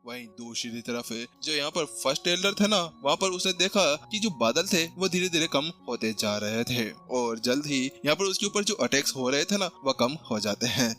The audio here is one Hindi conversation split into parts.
वहीं दूसरी तरफ जो यहाँ पर फर्स्ट टेलर थे ना, वहाँ पर उसने देखा कि जो बादल थे वो धीरे धीरे कम होते जा रहे थे और जल्द ही यहाँ पर उसके ऊपर जो अटैक्स हो रहे थे ना वो कम हो जाते हैं।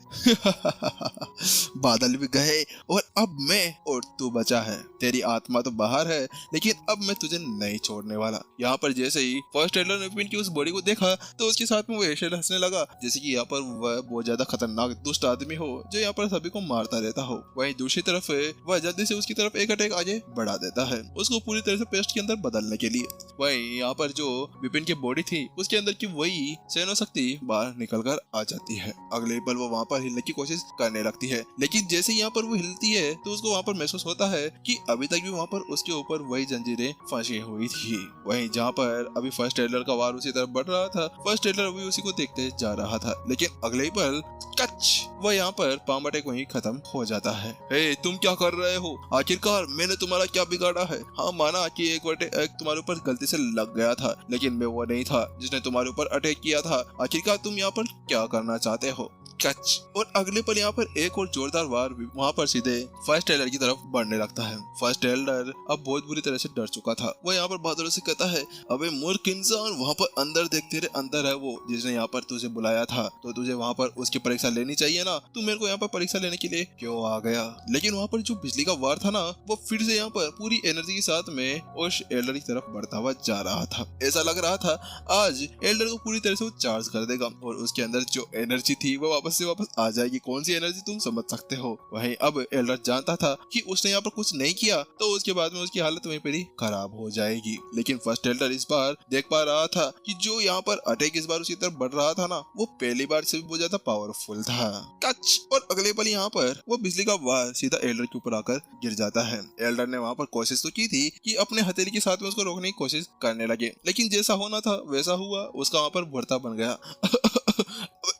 बादल भी गए और अब मैं और तू बचा है। तेरी आत्मा तो बाहर है लेकिन अब मैं तुझे नहीं छोड़ने वाला। यहाँ पर जैसे ही फर्स्ट टेलर ने विपिन की उस बॉडी को देखा तो उसके साथ में वो ऐसे हंसने लगा जैसे कि यहाँ पर वह बहुत ज्यादा खतरनाक दुष्ट आदमी हो जो यहाँ पर सभी को मारता रहता हो। वहीं दूसरी तरफ वह जल्दी से उसकी तरफ एक अटैक आगे बढ़ा देता है उसको पूरी तरह से पेस्ट के अंदर बदलने के लिए। वहीं यहाँ पर जो विपिन की बॉडी थी उसके अंदर की वही सैनो शक्ति बाहर निकल कर आ जाती है। अगले पल वो वहाँ पर हिलने की कोशिश करने लगती है लेकिन जैसे यहाँ पर वो हिलती है तो उसको वहाँ पर महसूस होता है कि अभी तक भी वहाँ पर उसके ऊपर वही जंजीरें फंसी हुई थी। वहीं जहाँ पर अभी फर्स्ट टेलर का वार उसी तरफ बढ़ रहा था, फर्स्ट टेलर अभी उसी को देखते जा रहा था लेकिन अगले ही पल कच वह यहाँ पर पाम अटैक वहीं खत्म हो जाता है। हे तुम क्या कर रहे हो? आखिरकार मैंने तुम्हारा क्या बिगाड़ा है? हाँ माना कि एक अटैक तुम्हारे ऊपर गलती से लग गया था लेकिन मैं वो नहीं था जिसने तुम्हारे ऊपर अटैक किया था। आखिरकार तुम यहाँ पर क्या करना चाहते हो? कच और अगले पल यहाँ पर एक और जोरदार वार वहाँ पर सीधे फर्स्ट टेलर की तरफ बढ़ने लगता है। फर्स्ट टेलर अब बहुत बुरी तरह से डर चुका था। वो यहाँ पर बादलों से कहता है, अबे मूर्ख इंसान, वहाँ पर अंदर देख, तेरे अंदर है वो जिसने यहाँ पर तुझे बुलाया था, तो तुझे वहाँ पर उसकी परीक्षा लेनी चाहिए ना। तू मेरे को यहाँ पर परीक्षा लेने के लिए क्यों आ गया? लेकिन वहाँ पर जो बिजली का वार था ना वो फिर से यहाँ पर पूरी एनर्जी के साथ में उस एल्डर की तरफ बढ़ता हुआ जा रहा था। ऐसा लग रहा था आज एल्डर को पूरी तरह से वो चार्ज कर देगा और उसके अंदर जो एनर्जी थी वो वापस आ जाएगी। कौन सी एनर्जी तुम समझ सकते हो। वहीं अब एल्डर जानता था कि उसने यहाँ पर कुछ नहीं किया तो उसके बाद में उसकी हालत वहीं पर ही खराब हो जाएगी। लेकिन फर्स्ट एल्डर इस बार देख पा रहा था कि जो यहाँ पर अटैक इस बार उसकी तरफ बढ़ रहा था ना वो पहली बार से भी बहुत ज्यादा पावरफुल था। कच और अगले पल यहाँ पर वो बिजली का वार सीधा एल्डर के ऊपर आकर गिर जाता है। एल्डर ने वहाँ पर कोशिश तो की थी कि अपने हथेली के साथ में उसको रोकने की कोशिश करने लगे लेकिन जैसा होना था वैसा हुआ, उसका वहाँ पर भरता बन गया।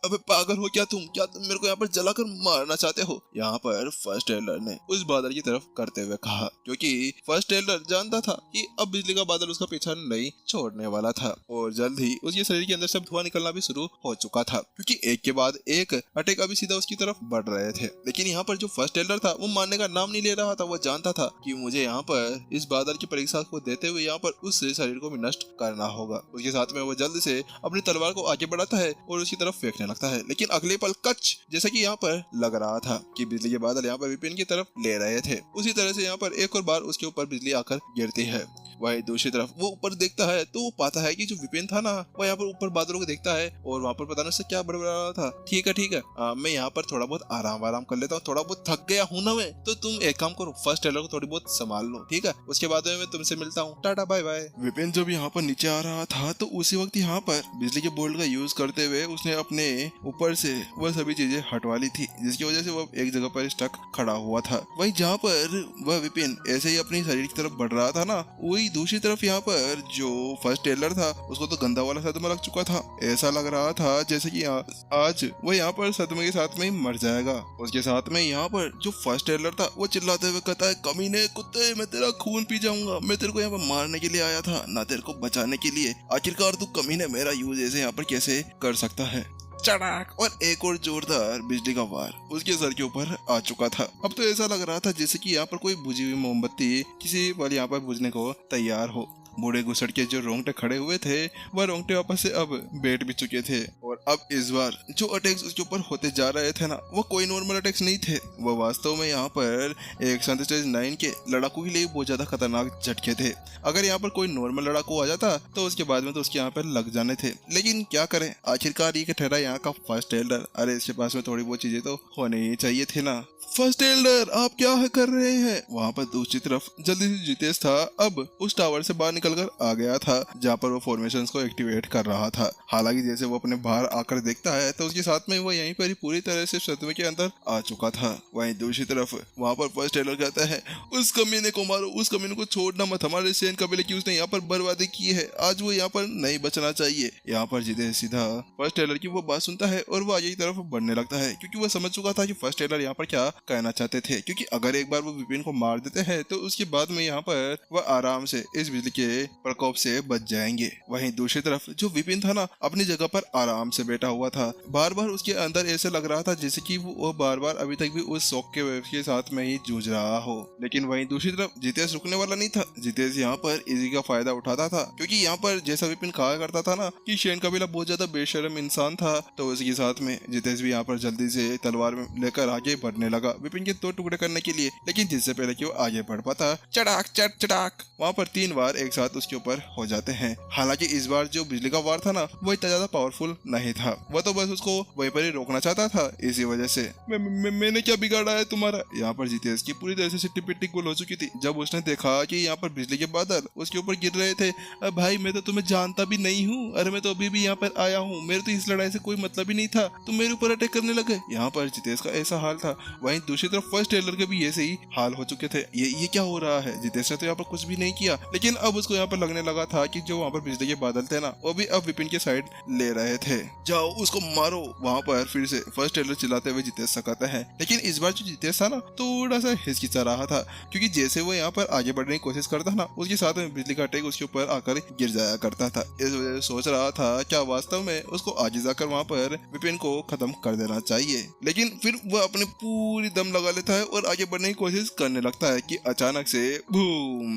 अबे पागल हो क्या तुम मेरे को यहाँ पर जलाकर मारना चाहते हो? यहाँ पर फर्स्ट टेलर ने उस बादल की तरफ करते हुए कहा क्योंकि फर्स्ट टेलर जानता था कि अब बिजली का बादल उसका पीछा नहीं छोड़ने वाला था और जल्द ही उसके शरीर के अंदर से धुआं निकलना भी शुरू हो चुका था क्योंकि एक के बाद एक अटैक अभी सीधा उसकी तरफ बढ़ रहे थे। लेकिन यहाँ पर जो फर्स्ट टेलर था वो मानने का नाम नहीं ले रहा था। वो जानता था कि मुझे यहाँ पर इस बादल की परीक्षा को देते हुए यहाँ पर उस शरीर को भी नष्ट करना होगा। उसके साथ में वो जल्द से अपनी तलवार को आगे बढ़ाता है और उसकी तरफ फेंकने लगता है। लेकिन अगले पल कच जैसा कि यहाँ पर लग रहा था कि बिजली के बादल यहाँ पर विपिन की तरफ ले रहे थे, उसी तरह से यहाँ पर एक और बार उसके ऊपर बिजली आकर गिरती है। वही दूसरी तरफ वो ऊपर देखता है तो वो पाता है कि जो विपिन था ना वो यहाँ पर ऊपर बादलों को देखता है और वहाँ पर पता नहीं उससे क्या बड़बड़ा रहा था। ठीक है मैं यहाँ पर थोड़ा बहुत आराम कर लेता हूँ, थोड़ा बहुत थक गया हूँ ना मैं, तो तुम एक काम करो, फर्स्ट टेलर को थोड़ी बहुत संभाल लो, ठीक है? उसके बाद में मैं तुमसे मिलता हूँ, टाटा बाय बाय। विपिन जब यहाँ पर नीचे आ रहा था तो उसी वक्त यहाँ पर बिजली के बोल्ट का यूज करते हुए उसने अपने ऊपर से वह सभी चीजें हटवा ली थी जिसकी वजह से वह एक जगह पर स्टक खड़ा हुआ था। वही जहाँ पर वह विपिन ऐसे ही अपनी शरीर की तरफ बढ़ रहा था ना, वही दूसरी तरफ यहाँ पर जो फर्स्ट टेलर था उसको तो गंदा वाला सदमा लग चुका था। ऐसा लग रहा था जैसे कि आज वह यहाँ पर सदमे के साथ में ही मर जाएगा। उसके साथ में यहाँ पर जो फर्स्ट टेलर था वो चिल्लाते हुए कहता है, कमीने कुत्ते, मैं तेरा खून पी जाऊंगा, मैं तेरे को यहाँ पर मारने के लिए आया था ना तेरे को बचाने के लिए। आखिरकार तू कमीने मेरा यूज ऐसे यहाँ पर कैसे कर सकता है? चड़ाक और एक और जोरदार बिजली का वार उसके सर के ऊपर आ चुका था। अब तो ऐसा लग रहा था जैसे कि यहाँ पर कोई बुझी हुई मोमबत्ती किसी पल यहाँ पर बुझने को तैयार हो। बूढ़े घुसड़ के जो रोंगटे खड़े हुए थे वह रोंगटे वापस से अब बैठ भी चुके थे और अब इस बार जो अटैक्स उसके ऊपर होते जा रहे थे ना वो कोई नॉर्मल अटैक्स नहीं थे। वो वास्तव में यहाँ पर एक संत स्टेज 9 के लड़ाकू के लिए बहुत ज्यादा खतरनाक झटके थे। अगर यहाँ पर कोई नॉर्मल लड़ाकू आ जाता तो उसके बाद में तो उसके यहाँ पर लग जाने थे, लेकिन क्या करें, आखिरकार ये ठहरा यहाँ का फर्स्ट टेलर। अरे इसके पास में थोड़ी बहुत चीजें तो होनी ही चाहिए थे ना। फर्स्ट टेलर आप क्या कर रहे हैं? वहाँ पर दूसरी तरफ जल्दी से जितेश था अब उस टावर से बाहर निकलकर आ गया था जहाँ पर वो फॉर्मेशंस को एक्टिवेट कर रहा था। हालांकि जैसे वो अपने बाहर आकर देखता है तो उसके साथ में वो यहीं पर ही पूरी तरह से सदमे के अंदर आ चुका था। वहीं दूसरी तरफ वहाँ पर फर्स्ट टेलर कहता है, उस कमीने को मारो, उस कमीने को छोड़ना मत, हमारे सैन कबीले की उसने यहाँ पर बर्बादी की है, आज वो यहाँ पर नहीं बचना चाहिए। यहाँ पर जितेश सीधा फर्स्ट टेलर की वो बात सुनता है और वो आगे की तरफ बढ़ने लगता है क्योंकि वो समझ चुका था कि फर्स्ट टेलर यहाँ पर क्या कहना चाहते थे। क्योंकि अगर एक बार वो विपिन को मार देते हैं तो उसके बाद में यहाँ पर वह आराम से इस बिजली के प्रकोप से बच जाएंगे। वहीं दूसरी तरफ जो विपिन था ना अपनी जगह पर आराम से बैठा हुआ था। बार बार उसके अंदर ऐसा लग रहा था जैसे कि वो बार बार अभी तक भी उस शौक के साथ में ही जूझ रहा हो। लेकिन वहीं दूसरी तरफ जितेश रुकने वाला नहीं था। जितेश यहाँ पर इसी का फायदा उठाता था, क्योंकि यहाँ पर जैसा विपिन कहा करता था ना कि शेन कबीला बहुत ज्यादा बेशर्म इंसान था, तो उसी साथ में जितेश भी यहाँ पर जल्दी से तलवार में लेकर आगे बढ़ने लगा विपिन के 2 टुकड़े करने के लिए। लेकिन जिससे पहले कि वो आगे बढ़ पाता, चटाक चट चटाक वहाँ पर 3 वार एक साथ उसके ऊपर हो जाते हैं। हालांकि इस बार जो बिजली का वार था ना वो इतना ज्यादा पावरफुल नहीं था, वह तो बस उसको वहीं पर ही रोकना चाहता था। इसी वजह से मैंने क्या बिगाड़ा है तुम्हारा। यहाँ पर जितेश की पूरी तरह से सिट्टी पिट्टी गुल हो चुकी थी जब उसने देखा कि यहाँ पर बिजली के बादल उसके ऊपर गिर रहे थे। अब भाई मैं तो तुम्हें जानता भी नहीं हूँ, अरे मैं तो अभी भी यहाँ पर आया हूँ, मेरे तो इस लड़ाई से कोई मतलब ही नहीं था, तुम मेरे ऊपर अटैक करने लगे। यहाँ पर जितेश का ऐसा हाल था। वहीं दूसरी तरफ फर्स्ट टेलर के भी ऐसे ही हाल हो चुके थे। ये क्या हो रहा है। जितेश ने तो यहाँ पर कुछ भी नहीं किया, लेकिन अब उसको यहाँ पर लगने लगा था कि जो वहाँ पर बिजली के बादल थे ना वो भी अब विपिन के साइड ले रहे थे। जाओ उसको मारो। वहाँ पर फिर से फर्स्ट टेलर चिल्लाते हुए जितेश से कहता है। लेकिन इस बार जो जितेश था ना थोड़ा सा हिचकिचा रहा था, क्योंकि जैसे वो यहाँ पर आगे बढ़ने की कोशिश करता ना उसके साथ में बिजली का अटैक उसके ऊपर आकर गिर जाया करता था। इस वजह से सोच रहा था क्या वास्तव में उसको आगे जाकर वहाँ पर विपिन को खत्म कर देना चाहिए। लेकिन फिर वो अपने पूरी दम लगा लेता है और आगे बढ़ने की कोशिश करने लगता है कि अचानक से बूम।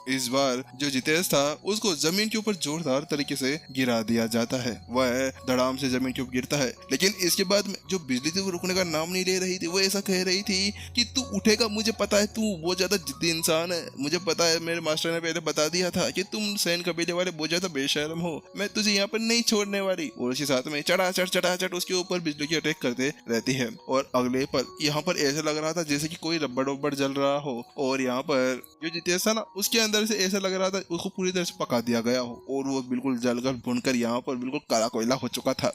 इस बार जो जितेश था उसको जमीन के ऊपर जोरदार तरीके से गिरा दिया जाता है। वह धड़ाम से जमीन के ऊपर गिरता है। लेकिन इसके बाद में जो बिजली थी वो रुकने का नाम नहीं ले रही थी। वो ऐसा कह रही थी कि तू उठेगा, मुझे पता है, तू बहुत ज्यादा जिद्दी इंसान है, मुझे पता है, मेरे मास्टर ने पहले बता दिया था कि तुम सैन कबीले वाले बहुत ज्यादा बेशर्म हो, मैं तुझे यहाँ पर नहीं छोड़ने वाली। और उसके साथ में चढ़ा उसके ऊपर बिजली की अटैक करते रहती है। और अगले पल यहाँ पर ऐसा लग रहा था जैसे कि कोई रबड़ वब्बड़ जल रहा हो, और यहाँ पर जो जितेश था ना उसके अंदर से ऐसा लग रहा था उसको पूरी तरह से पका दिया गया हो, और वो बिल्कुल जलकर भुनकर यहाँ पर बिल्कुल काला कोयला हो चुका था।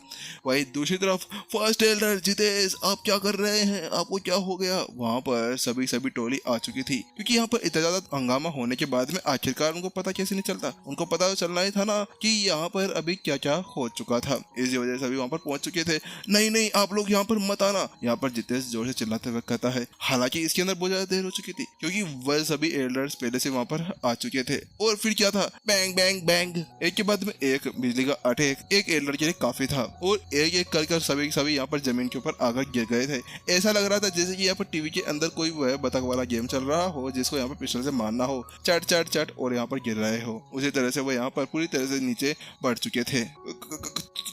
वही दूसरी तरफ फर्स्ट टेलर जितेश आप क्या कर रहे हैं, आपको क्या हो गया। वहाँ पर सभी टोली आ चुकी थी, क्योंकि यहाँ पर इतना ज्यादा हंगामा होने के बाद में आखिरकार उनको पता कैसे नहीं चलता, उनको पता चलना ही था ना कि यहाँ पर अभी क्या क्या हो चुका था। इसी वजह से अभी वहाँ पर पहुंच चुके थे। नहीं आप लोग यहाँ पर मत आना, यहाँ पर जितेश जोर से चिल्लाते हुए कहता है। हालांकि इसके अंदर बहुत ज्यादा देर हो चुकी थी, क्योंकि वह सभी एल्डर्स पहले से वहाँ पर आ चुके थे। और फिर क्या था, बैंग बैंग बैंग, एक के बाद में एक बिजली का अटैक एक एल्डर के लिए काफी था, और एक एक कर सभी यहाँ पर जमीन के ऊपर आकर गिर गए थे। ऐसा लग रहा था जैसे कि यहाँ पर टीवी के अंदर कोई वह बतख वाला गेम चल रहा हो जिसको यहाँ पर पिस्टल से मारना हो, चट चट चट और यहाँ पर गिर रहे हो। उसी तरह से वो यहाँ पर पूरी तरह से नीचे बढ़ चुके थे।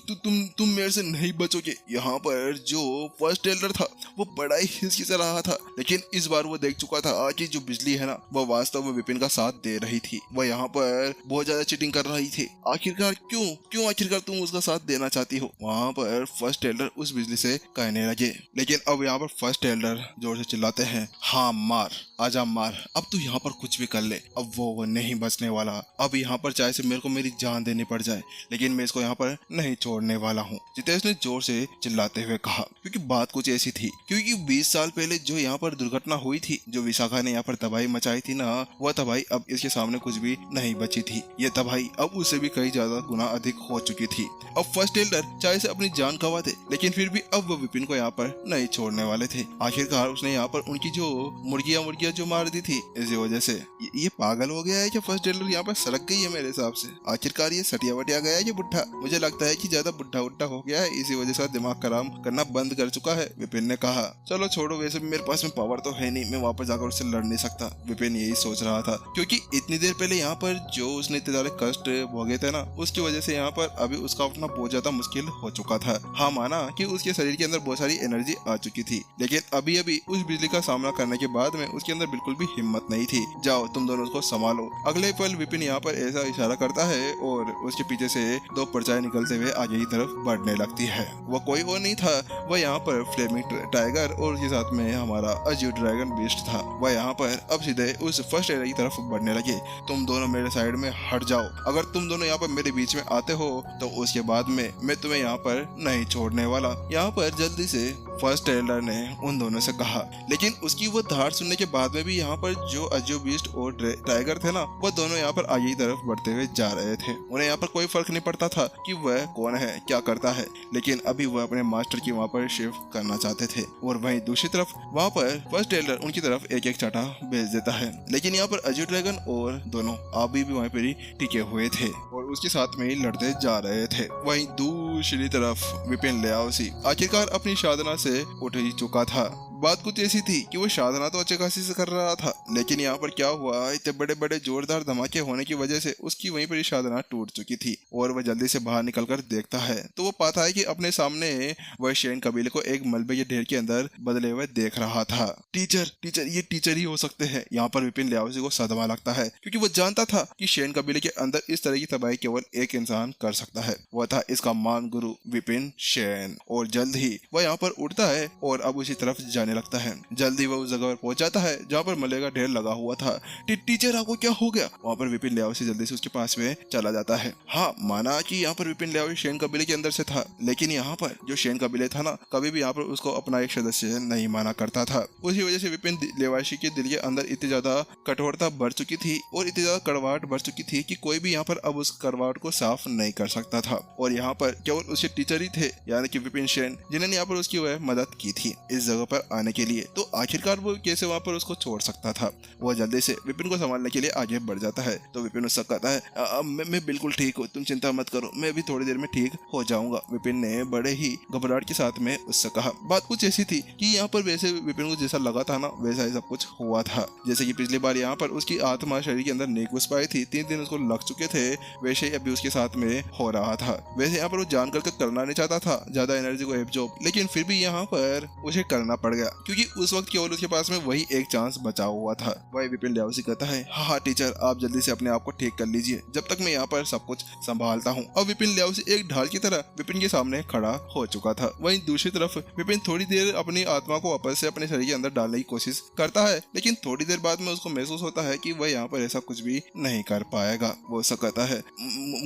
तुम मेरे से नहीं बचोगे। यहाँ पर जो फर्स्ट टेलर था वो बड़ा ही हिचकिचा रहा था, लेकिन इस बार वो देख चुका था कि जो बिजली है ना वो वास्तव में विपिन का साथ दे रही थी। वह यहाँ पर बहुत ज्यादा चीटिंग कर रही थी। आखिरकार क्यों आखिरकार तुम उसका साथ देना चाहती हो, वहाँ पर फर्स्ट टेलर उस बिजली से कहने लगे। लेकिन अब यहाँ पर फर्स्ट टेलर जोर से चिल्लाते हैं, हाँ मार, आजा मार, अब तू यहाँ पर कुछ भी कर ले, अब वो नहीं बचने वाला। अब यहाँ पर चाहे से मेरे को मेरी जान देनी पड़ जाए, लेकिन मैं इसको यहाँ पर नहीं छोड़ने वाला हूँ, जितेश ने जोर से चिल्लाते हुए कहा। क्योंकि बात कुछ ऐसी थी, क्योंकि 20 साल पहले जो यहाँ पर दुर्घटना हुई थी, जो विशाखा ने यहाँ पर तबाही मचाई थी ना, वह तबाही अब इसके सामने कुछ भी नहीं बची थी। यह तबाही अब उससे भी कई ज्यादा गुना अधिक हो चुकी थी। अब फर्स्ट टेलर चाहे से अपनी जान गंवा दे, लेकिन फिर भी अब वो विपिन को यहाँ पर नहीं छोड़ने वाले थे। आखिरकार उसने यहाँ पर उनकी जो मुर्गियां जो मार दी थी, इसी वजह से ये पागल हो गया है कि फर्स्ट टेलर यहाँ पर सड़क गई है मेरे हिसाब से। आखिरकार ये सटिया वटिया गया है ये बुढ़ा, मुझे लगता है कि ज्यादा बुढ़ा उड्ढा हो गया है, इसी वजह से दिमाग खराब करना बंद कर चुका है। विपिन ने कहा, चलो छोड़ो, वैसे भी मेरे पास में पावर तो है नहीं, मैं वापस जाकर उससे लड़ नहीं सकता। विपिन यही सोच रहा था, क्योंकि इतनी देर पहले यहाँ पर जो उसने इतने सारे कष्ट भोगे थे ना, उसकी वजह से यहाँ पर अभी उसका उठना बहुत ज्यादा मुश्किल हो चुका था। हाँ माना कि उसके शरीर के अंदर बहुत सारी एनर्जी आ चुकी थी, लेकिन अभी उस बिजली का सामना करने के बाद में उसके अंदर बिल्कुल भी हिम्मत नहीं थी। जाओ तुम दोनों उसको संभालो। अगले पल विपिन यहाँ पर ऐसा इशारा करता है और उसके पीछे से 2 परछाई निकलते हुए आगे की तरफ बढ़ने लगती है। वो कोई और नहीं था, वह यहाँ पर फ्लेमिंग टाइगर और उसके साथ में हमारा अजीब ड्रैगन बीस्ट था। वह यहाँ पर अब सीधे उस फर्स्ट एरिया की तरफ बढ़ने लगे। तुम दोनों मेरे साइड में हट जाओ, अगर तुम दोनों यहाँ पर मेरे बीच में आते हो तो उसके बाद में मैं तुम्हें यहाँ पर नहीं छोड़ने वाला। यहाँ पर जल्दी से फर्स्ट टेलर ने उन दोनों से कहा। लेकिन उसकी वो धार सुनने के बाद में भी यहाँ पर जो अजू बीस्ट और टाइगर थे ना, वो दोनों यहाँ पर आगे की तरफ बढ़ते हुए जा रहे थे। उन्हें यहाँ पर कोई फर्क नहीं पड़ता था कि वह कौन है, क्या करता है, लेकिन अभी वह अपने मास्टर की वहाँ पर शिफ्ट करना चाहते थे। और वहीं दूसरी तरफ वहाँ पर फर्स्ट टेलर उनकी तरफ एक एक चाटा भेज देता है। लेकिन यहाँ पर अजू ड्रैगन और दोनों अभी भी वहीं पर ही टिके हुए थे और उसके साथ में ही लड़ते जा रहे थे। वहीं दूसरी तरफ विपिन लियाओसी आखिरकार अपनी साधना से उठ ही चुका था। बात कुछ ऐसी थी कि वो साधना तो अच्छे खासी से कर रहा था, लेकिन यहाँ पर क्या हुआ, इतने बड़े बड़े जोरदार धमाके होने की वजह से उसकी वहीं पर साधना टूट चुकी थी। और वह जल्दी से बाहर निकलकर देखता है तो वो पाता है कि अपने सामने वह शेन कबीले को एक मलबे के ढेर के अंदर बदले हुए देख रहा था। टीचर ये टीचर ही हो सकते हैं। यहाँ पर विपिन लियाओसी को सदमा लगता है, क्योंकि वो जानता था कि शेन कबीले के अंदर इस तरह की तबाही केवल एक इंसान कर सकता है, वह था इसका महान गुरु विपिन शेन। और जल्द ही वह यहाँ पर उठता है और अब उसी तरफ जाने लगता है। जल्दी वह उस जगह पर पहुंच जाता है जहाँ पर मलबे का ढेर लगा हुआ था। टीचर आपको क्या हो गया? वहाँ पर विपिन लियाओसी जल्दी से उसके पास में चला जाता है। हाँ, माना कि यहाँ पर विपिन लियाओसी शेन कबीले के अंदर से था, लेकिन यहाँ पर जो शेन कबीले था ना, कभी भी यहाँ पर उसको अपना एक सदस्य नहीं माना करता था। उसी वजह से विपिन लियाओसी के दिल के अंदर इतनी ज्यादा कठोरता बढ़ चुकी थी और इतनी ज्यादा कड़वाहट बढ़ चुकी थी कि कोई भी यहाँ पर अब उस कड़वाहट को साफ नहीं कर सकता था। और यहाँ पर केवल उसके टीचर ही थे, यानी कि विपिन शेन, जिन्होंने यहाँ पर उसकी वह मदद की थी इस जगह पर आने के लिए। तो आखिरकार वो कैसे वहाँ पर उसको छोड़ सकता था। वो जल्दी से विपिन को संभालने के लिए आगे बढ़ जाता है। तो विपिन उससे कहता है, मैं बिल्कुल ठीक हूँ, तुम चिंता मत करो, मैं भी थोड़ी देर में ठीक हो जाऊंगा। विपिन ने बड़े ही घबराहट के साथ में उससे कहा। बात कुछ ऐसी थी कि यहाँ पर वैसे विपिन को जैसा लगा था ना, वैसा ही सब कुछ हुआ था। जैसे कि पिछली बार यहाँ पर उसकी आत्मा शरीर के अंदर नहीं घुस पाई थी, 3 दिन उसको लग चुके थे, वैसे ही अभी उसके साथ में हो रहा था। वैसे यहाँ पर वो जान करके करना नहीं चाहता था ज्यादा एनर्जी को एब्जॉर्ब, लेकिन फिर भी यहाँ पर उसे करना पड़ गया, क्योंकि उस वक्त केवल उसके पास में वही एक चांस बचा हुआ था। वही विपिन लियाओसी कहता है, हाँ टीचर, आप जल्दी से अपने आप को ठीक कर लीजिए, जब तक मैं यहाँ पर सब कुछ संभालता हूँ। अब विपिन लियाओसी एक ढाल की तरह विपिन के सामने खड़ा हो चुका था। वहीं दूसरी तरफ विपिन थोड़ी देर अपनी आत्मा को वापस से अपने शरीर के अंदर डालने की कोशिश करता है, लेकिन थोड़ी देर बाद में उसको महसूस होता है कि वह यहाँ पर ऐसा कुछ भी नहीं कर पाएगा। वो ऐसा कहता है,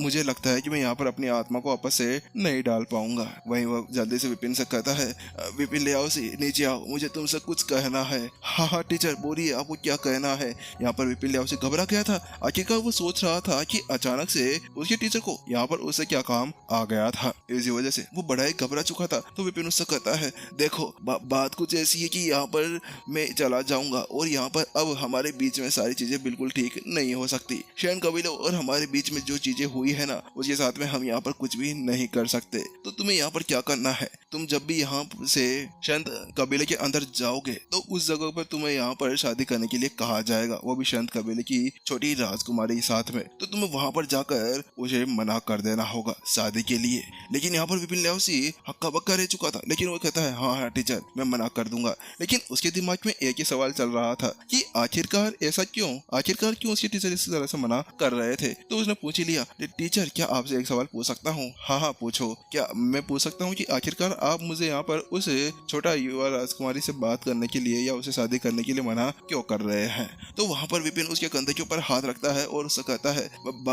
मुझे लगता है कि मैं यहाँ पर अपनी आत्मा को वापस से नहीं डाल पाऊंगा। वहीं वह जल्दी से विपिन से कहता है, विपिन लियाओसी नीचे आओ, मुझे तुमसे कुछ कहना है। हाँ टीचर, बोलिए, आपको क्या कहना है? यहाँ पर विपिन लियाओसी घबरा गया था। आखिरकार वो सोच रहा था कि अचानक से उसके टीचर को यहाँ पर उससे क्या काम आ गया था। इसी वजह से वो बड़ा ही घबरा चुका था। तो विपिन उससे कहता है, देखो बात कुछ ऐसी है कि यहाँ पर मैं चला जाऊंगा और यहाँ पर अब हमारे बीच में सारी चीजें बिल्कुल ठीक नहीं हो सकती। शेन कबीले और हमारे बीच में जो चीजें हुई है ना, उसके साथ में हम यहाँ पर कुछ भी नहीं कर सकते। तो तुम्हें यहाँ पर क्या करना है, तुम जब भी यहाँ से संत कबीले के अंदर जाओगे तो उस जगह पर तुम्हें यहाँ पर शादी करने के लिए कहा जाएगा, वो भी संत कबीले की छोटी राजकुमारी के साथ में। तो तुम्हें वहां पर जाकर उसे मना कर देना होगा शादी के लिए। लेकिन यहाँ पर विपिन लियाओसी हक्का बक्का रह चुका था, लेकिन वो कहता है, हाँ टीचर, मैं मना कर दूंगा। लेकिन उसके दिमाग में एक ही सवाल चल रहा था कि आखिरकार ऐसा क्यों, आखिरकार क्यों उसके टीचर इस तरह से मना कर रहे थे। तो उसने पूछ ही लिया, टीचर क्या आपसे एक सवाल पूछ सकता हूँ? हाँ पूछो। क्या मैं पूछ सकता हूँ कि आखिरकार आप मुझे यहाँ पर उस छोटा युवा राजकुमारी से बात करने के लिए या उसे शादी करने के लिए मना क्यों कर रहे हैं? तो वहाँ पर विपिन उसके कंधे के ऊपर हाथ रखता है और उससे कहता है,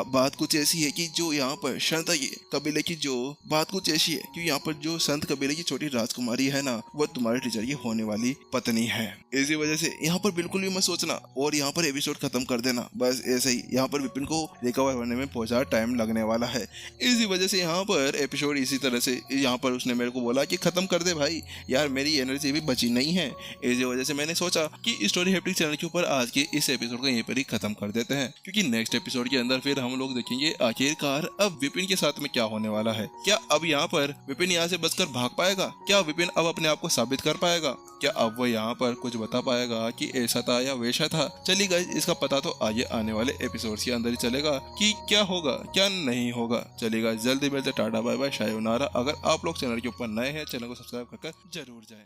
बात कुछ ऐसी है कि जो यहाँ पर संत कबीले की जो बात कुछ ऐसी है कि यहाँ पर जो संत कबीले की छोटी राजकुमारी है ना, वो तुम्हारे टीचर की होने वाली पत्नी है। इसी वजह से यहाँ पर बिल्कुल भी मत सोचना और यहाँ पर एपिसोड खत्म कर देना। बस ऐसे ही यहाँ पर विपिन को रिकवर होने में बहुत ज्यादा टाइम लगने वाला है। इसी वजह से यहाँ पर एपिसोड इसी तरह से यहाँ पर उसने मेरे को बोला कि खत्म कर दे भाई, यार मेरी एनर्जी भी बची नहीं है। इसी वजह से मैंने सोचा कि स्टोरी हैप्टिक चैनल के ऊपर आज के इस एपिसोड को यहीं पर ही खत्म कर देते हैं, क्योंकि नेक्स्ट एपिसोड के अंदर फिर हम लोग देखेंगे आखिरकार अब विपिन के साथ में क्या होने वाला है। क्या अब यहाँ पर विपिन यहाँ से बचकर भाग पाएगा? क्या विपिन अब अपने आप को साबित कर पाएगा? क्या अब वो यहाँ पर कुछ बता पाएगा कि ऐसा था या वैसा था? चलिए गाइस, इसका पता तो आगे आने वाले एपिसोड्स के अंदर ही चलेगा कि क्या होगा क्या नहीं होगा। चलिए गाइस, जल्दी मिलते, टाटा बाय बाय, शायोनारा। अगर आप लोग चैनल के ऊपर नए हैं, चैनल को सब्सक्राइब कर जरूर जाएं।